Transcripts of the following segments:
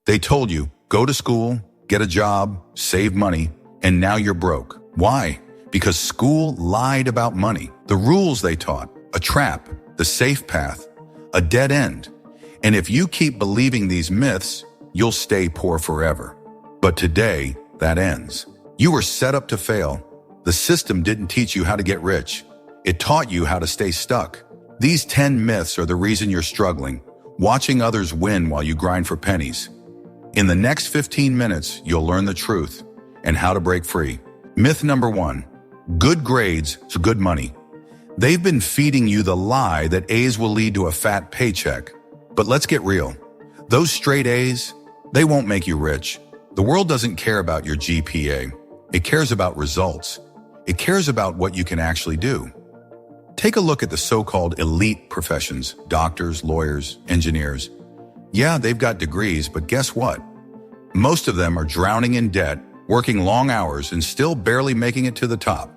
They told you, go to school, get a job, save money, and now you're broke. Why? Because school lied about money. The rules they taught, a trap, the safe path, a dead end. And if you keep believing these myths, you'll stay poor forever. But today, that ends. You were set up to fail. The system didn't teach you how to get rich. It taught you how to stay stuck. These 10 myths are the reason you're struggling, watching others win while you grind for pennies. In the next 15 minutes, you'll learn the truth and how to break free. Myth number 1, good grades is good money. They've been feeding you the lie that A's will lead to a fat paycheck. But let's get real. Those straight A's, they won't make you rich. The world doesn't care about your GPA. It cares about results. It cares about what you can actually do. Take a look at the so-called elite professions, doctors, lawyers, engineers. Yeah, they've got degrees, but guess what? Most of them are drowning in debt, working long hours, and still barely making it to the top.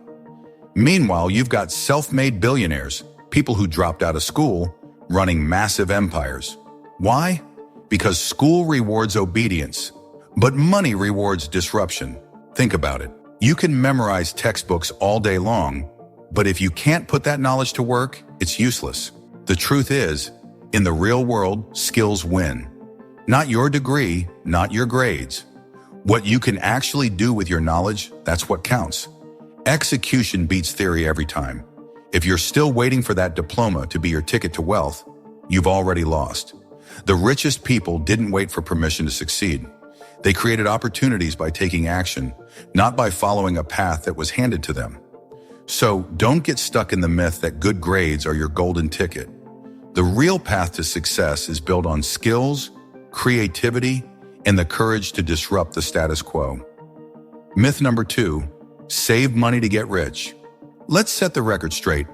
Meanwhile, you've got self-made billionaires, people who dropped out of school, running massive empires. Why? Because school rewards obedience, but money rewards disruption. Think about it. You can memorize textbooks all day long, but if you can't put that knowledge to work, it's useless. The truth is, in the real world, skills win. Not your degree, not your grades. What you can actually do with your knowledge, that's what counts. Execution beats theory every time. If you're still waiting for that diploma to be your ticket to wealth, you've already lost. The richest people didn't wait for permission to succeed. They created opportunities by taking action, not by following a path that was handed to them. So don't get stuck in the myth that good grades are your golden ticket. The real path to success is built on skills, creativity, and the courage to disrupt the status quo. Myth number 2, save money to get rich. Let's set the record straight.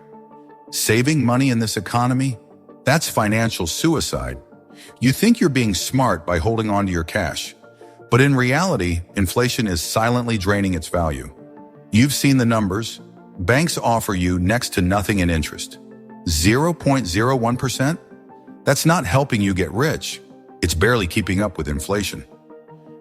Saving money in this economy? That's financial suicide. You think you're being smart by holding on to your cash. But in reality, inflation is silently draining its value. You've seen the numbers. Banks offer you next to nothing in interest. 0.01%? That's not helping you get rich. It's barely keeping up with inflation.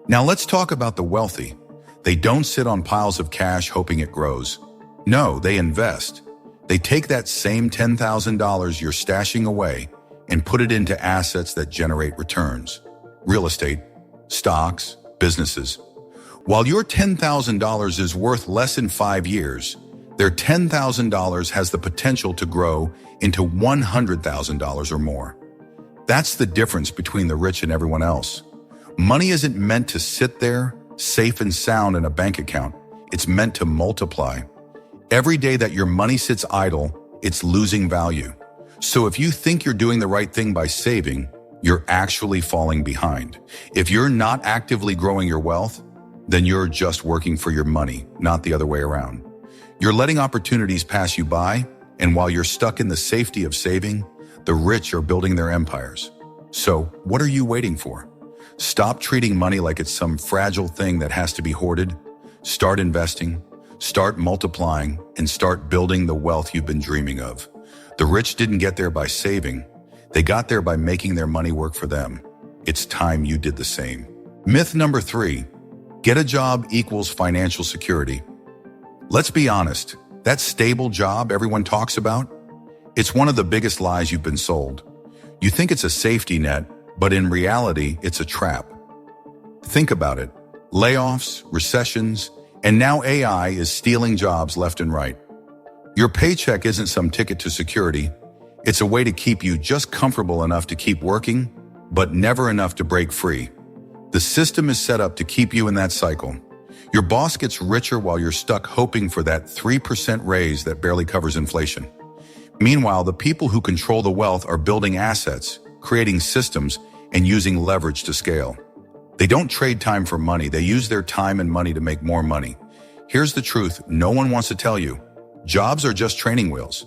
Now let's talk about the wealthy. They don't sit on piles of cash hoping it grows. No, they invest. They take that same $10,000 you're stashing away and put it into assets that generate returns. Real estate, stocks, businesses. While your $10,000 is worth less in 5 years, their $10,000 has the potential to grow into $100,000 or more. That's the difference between the rich and everyone else. Money isn't meant to sit there, safe and sound in a bank account. It's meant to multiply. Every day that your money sits idle, it's losing value. So if you think you're doing the right thing by saving, you're actually falling behind. If you're not actively growing your wealth, then you're just working for your money, not the other way around. You're letting opportunities pass you by, and while you're stuck in the safety of saving, the rich are building their empires. So, what are you waiting for? Stop treating money like it's some fragile thing that has to be hoarded. Start investing, start multiplying, and start building the wealth you've been dreaming of. The rich didn't get there by saving. They got there by making their money work for them. It's time you did the same. Myth number 3, get a job equals financial security. Let's be honest, that stable job everyone talks about, it's one of the biggest lies you've been sold. You think it's a safety net, but in reality, it's a trap. Think about it. Layoffs, recessions, and now AI is stealing jobs left and right. Your paycheck isn't some ticket to security. It's a way to keep you just comfortable enough to keep working, but never enough to break free. The system is set up to keep you in that cycle. Your boss gets richer while you're stuck hoping for that 3% raise that barely covers inflation. Meanwhile, the people who control the wealth are building assets, creating systems, and using leverage to scale. They don't trade time for money. They use their time and money to make more money. Here's the truth no one wants to tell you. Jobs are just training wheels.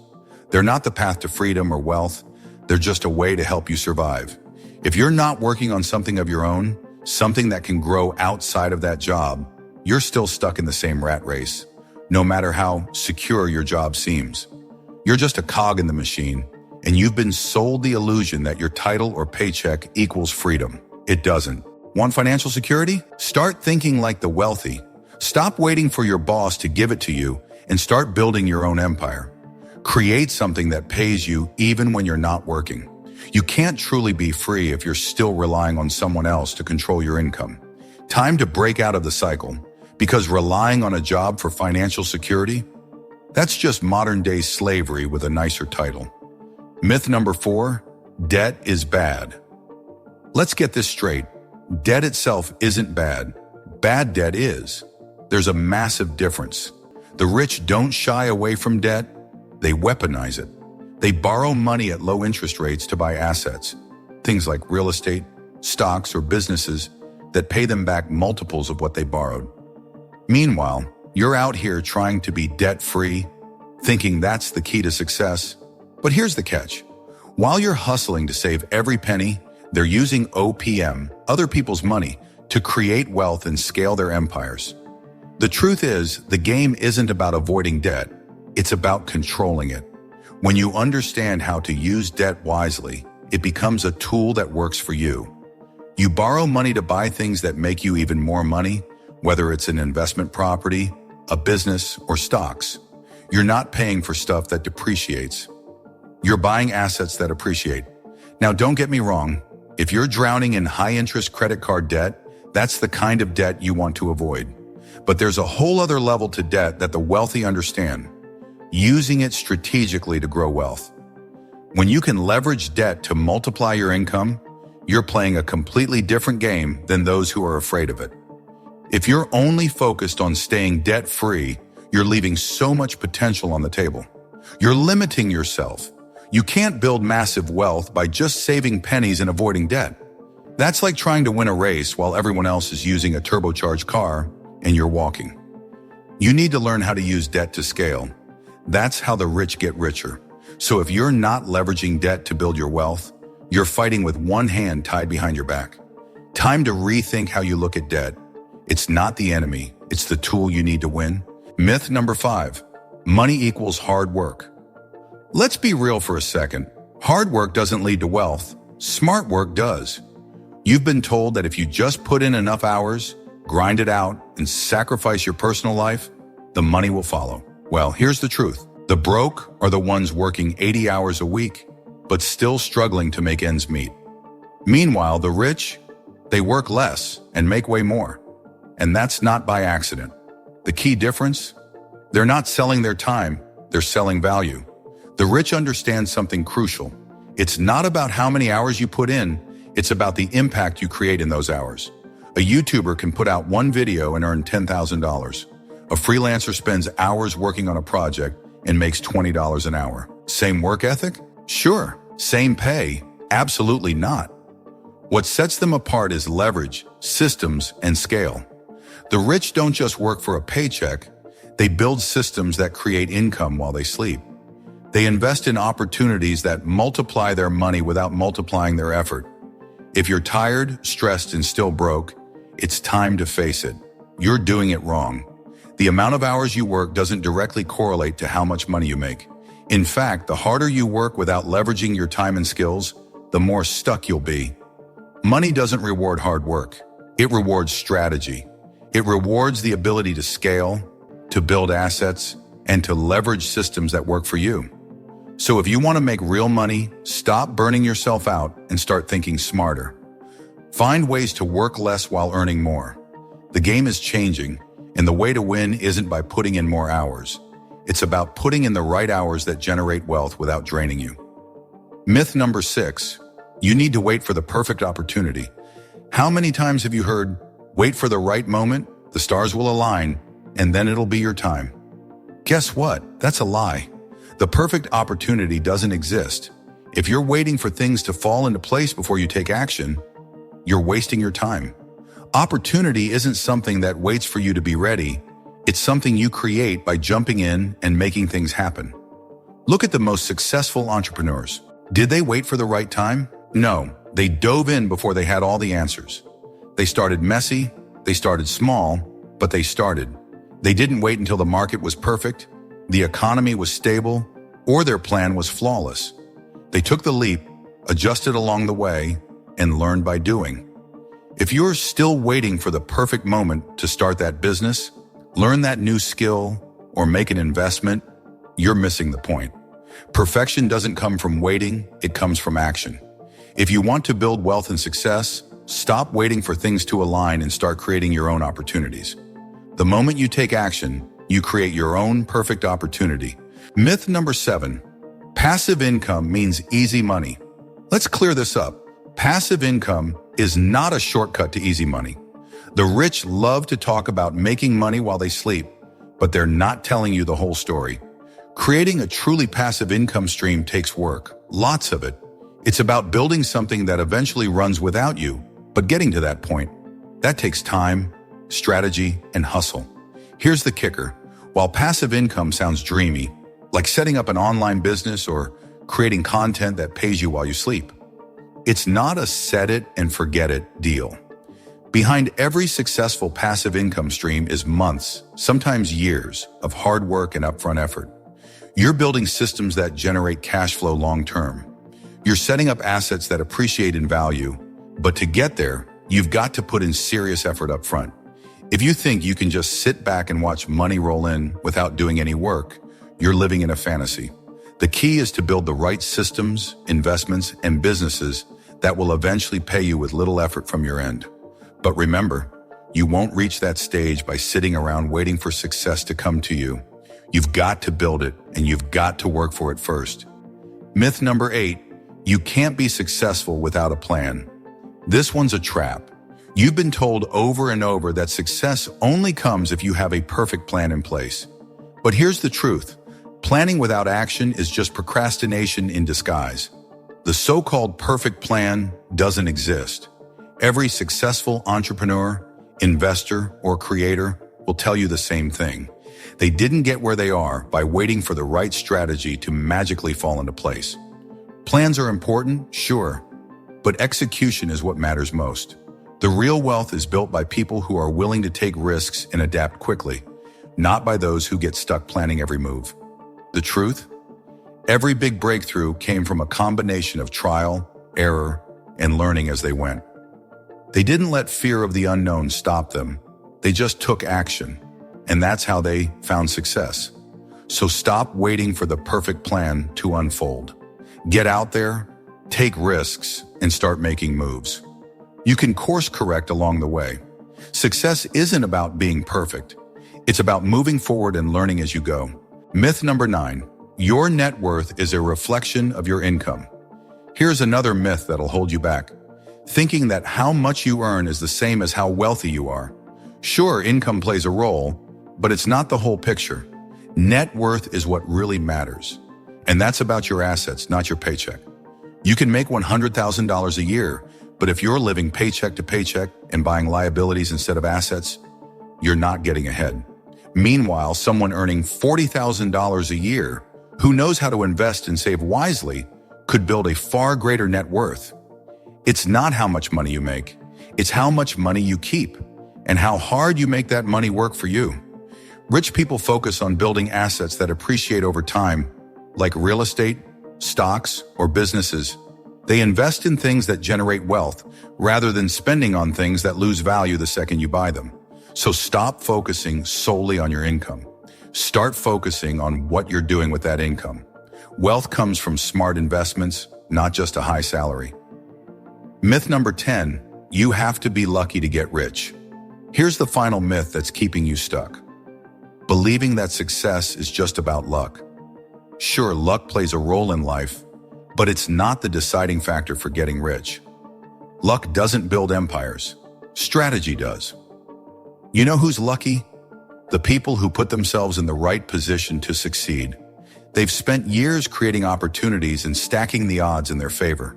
They're not the path to freedom or wealth. They're just a way to help you survive. If you're not working on something of your own, something that can grow outside of that job, you're still stuck in the same rat race, no matter how secure your job seems. You're just a cog in the machine, and you've been sold the illusion that your title or paycheck equals freedom. It doesn't. Want financial security? Start thinking like the wealthy. Stop waiting for your boss to give it to you and start building your own empire. Create something that pays you even when you're not working. You can't truly be free if you're still relying on someone else to control your income. Time to break out of the cycle, because relying on a job for financial security, that's just modern-day slavery with a nicer title. Myth number 4, debt is bad. Let's get this straight. Debt itself isn't bad. Bad debt is. There's a massive difference. The rich don't shy away from debt. They weaponize it. They borrow money at low interest rates to buy assets, things like real estate, stocks, or businesses that pay them back multiples of what they borrowed. Meanwhile, you're out here trying to be debt-free, thinking that's the key to success. But here's the catch. While you're hustling to save every penny, they're using OPM, other people's money, to create wealth and scale their empires. The truth is, the game isn't about avoiding debt. It's about controlling it. When you understand how to use debt wisely, it becomes a tool that works for you. You borrow money to buy things that make you even more money, whether it's an investment property, a business, or stocks. You're not paying for stuff that depreciates. You're buying assets that appreciate. Now, don't get me wrong. If you're drowning in high-interest credit card debt, that's the kind of debt you want to avoid. But there's a whole other level to debt that the wealthy understand. Using it strategically to grow wealth. When you can leverage debt to multiply your income, you're playing a completely different game than those who are afraid of it. If you're only focused on staying debt-free, you're leaving so much potential on the table. You're limiting yourself. You can't build massive wealth by just saving pennies and avoiding debt. That's like trying to win a race while everyone else is using a turbocharged car and you're walking. You need to learn how to use debt to scale. That's how the rich get richer. So if you're not leveraging debt to build your wealth, you're fighting with one hand tied behind your back. Time to rethink how you look at debt. It's not the enemy, it's the tool you need to win. Myth number 5, money equals hard work. Let's be real for a second. Hard work doesn't lead to wealth. Smart work does. You've been told that if you just put in enough hours, grind it out, and sacrifice your personal life, the money will follow. Well, here's the truth. The broke are the ones working 80 hours a week, but still struggling to make ends meet. Meanwhile, the rich, they work less and make way more. And that's not by accident. The key difference? They're not selling their time, they're selling value. The rich understand something crucial. It's not about how many hours you put in, it's about the impact you create in those hours. A YouTuber can put out one video and earn $10,000. A freelancer spends hours working on a project and makes $20 an hour. Same work ethic? Sure. Same pay? Absolutely not. What sets them apart is leverage, systems, and scale. The rich don't just work for a paycheck, they build systems that create income while they sleep. They invest in opportunities that multiply their money without multiplying their effort. If you're tired, stressed, and still broke, it's time to face it. You're doing it wrong. The amount of hours you work doesn't directly correlate to how much money you make. In fact, the harder you work without leveraging your time and skills, the more stuck you'll be. Money doesn't reward hard work. It rewards strategy. It rewards the ability to scale, to build assets, and to leverage systems that work for you. So if you want to make real money, stop burning yourself out and start thinking smarter. Find ways to work less while earning more. The game is changing, and the way to win isn't by putting in more hours. It's about putting in the right hours that generate wealth without draining you. Myth number 6, you need to wait for the perfect opportunity. How many times have you heard, wait for the right moment, the stars will align, and then it'll be your time? Guess what? That's a lie. The perfect opportunity doesn't exist. If you're waiting for things to fall into place before you take action, you're wasting your time. Opportunity isn't something that waits for you to be ready. It's something you create by jumping in and making things happen. Look at the most successful entrepreneurs. Did they wait for the right time? No, they dove in before they had all the answers. They started messy, they started small, but they started. They didn't wait until the market was perfect, the economy was stable, or their plan was flawless. They took the leap, adjusted along the way, and learned by doing. If you're still waiting for the perfect moment to start that business, learn that new skill, or make an investment, you're missing the point. Perfection doesn't come from waiting, it comes from action. If you want to build wealth and success, stop waiting for things to align and start creating your own opportunities. The moment you take action, you create your own perfect opportunity. Myth number 7, passive income means easy money. Let's clear this up. Passive income is not a shortcut to easy money. The rich love to talk about making money while they sleep, but they're not telling you the whole story. Creating a truly passive income stream takes work, lots of it. It's about building something that eventually runs without you, but getting to that point, that takes time, strategy, and hustle. Here's the kicker. While passive income sounds dreamy, like setting up an online business or creating content that pays you while you sleep, it's not a set it and forget it deal. Behind every successful passive income stream is months, sometimes years, of hard work and upfront effort. You're building systems that generate cash flow long-term. You're setting up assets that appreciate in value, but to get there, you've got to put in serious effort up front. If you think you can just sit back and watch money roll in without doing any work, you're living in a fantasy. The key is to build the right systems, investments, and businesses that will eventually pay you with little effort from your end. But remember, you won't reach that stage by sitting around waiting for success to come to you. You've got to build it, and you've got to work for it first. Myth number 8, you can't be successful without a plan. This one's a trap. You've been told over and over that success only comes if you have a perfect plan in place. But here's the truth. Planning without action is just procrastination in disguise. The so-called perfect plan doesn't exist. Every successful entrepreneur, investor, or creator will tell you the same thing. They didn't get where they are by waiting for the right strategy to magically fall into place. Plans are important, sure, but execution is what matters most. The real wealth is built by people who are willing to take risks and adapt quickly, not by those who get stuck planning every move. The truth? Every big breakthrough came from a combination of trial, error, and learning as they went. They didn't let fear of the unknown stop them. They just took action, and that's how they found success. So stop waiting for the perfect plan to unfold. Get out there, take risks, and start making moves. You can course correct along the way. Success isn't about being perfect. It's about moving forward and learning as you go. Myth number 9, your net worth is a reflection of your income. Here's another myth that'll hold you back. Thinking that how much you earn is the same as how wealthy you are. Sure, income plays a role, but it's not the whole picture. Net worth is what really matters. And that's about your assets, not your paycheck. You can make $100,000 a year, but if you're living paycheck to paycheck and buying liabilities instead of assets, you're not getting ahead. Meanwhile, someone earning $40,000 a year, who knows how to invest and save wisely, could build a far greater net worth. It's not how much money you make, it's how much money you keep, and how hard you make that money work for you. Rich people focus on building assets that appreciate over time, like real estate, stocks, or businesses. They invest in things that generate wealth rather than spending on things that lose value the second you buy them. So stop focusing solely on your income. Start focusing on what you're doing with that income. Wealth comes from smart investments, not just a high salary. Myth number 10, you have to be lucky to get rich. Here's the final myth that's keeping you stuck. Believing that success is just about luck. Sure, luck plays a role in life, but it's not the deciding factor for getting rich. Luck doesn't build empires. Strategy does. You know who's lucky? The people who put themselves in the right position to succeed. They've spent years creating opportunities and stacking the odds in their favor.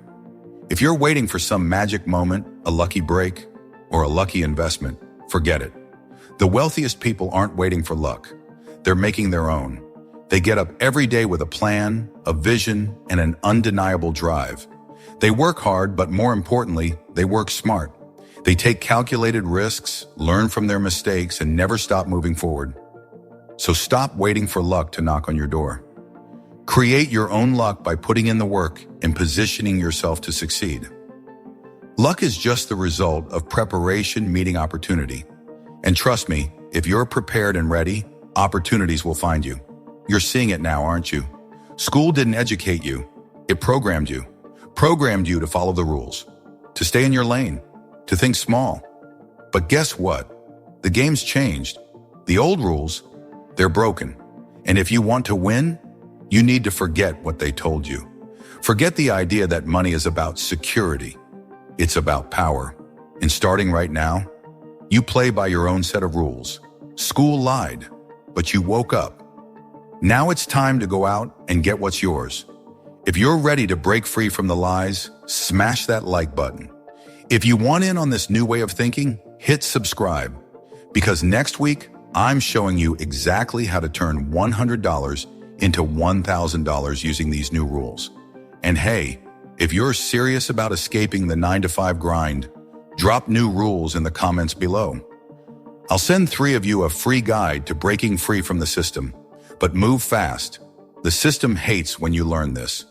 If you're waiting for some magic moment, a lucky break, or a lucky investment, forget it. The wealthiest people aren't waiting for luck. They're making their own. They get up every day with a plan, a vision, and an undeniable drive. They work hard, but more importantly, they work smart. They take calculated risks, learn from their mistakes, and never stop moving forward. So stop waiting for luck to knock on your door. Create your own luck by putting in the work and positioning yourself to succeed. Luck is just the result of preparation meeting opportunity. And trust me, if you're prepared and ready, opportunities will find you. You're seeing it now, aren't you? School didn't educate you. It programmed you. Programmed you to follow the rules, to stay in your lane, to think small. But guess what? The game's changed. The old rules, they're broken. And if you want to win, you need to forget what they told you. Forget the idea that money is about security. It's about power. And starting right now, you play by your own set of rules. School lied, but you woke up. Now it's time to go out and get what's yours. If you're ready to break free from the lies, smash that like button. If you want in on this new way of thinking, hit subscribe. Because next week, I'm showing you exactly how to turn $100 into $1,000 using these new rules. And hey, if you're serious about escaping the 9-to-5 grind, drop new rules in the comments below. I'll send 3 of you a free guide to breaking free from the system. But move fast. The system hates when you learn this.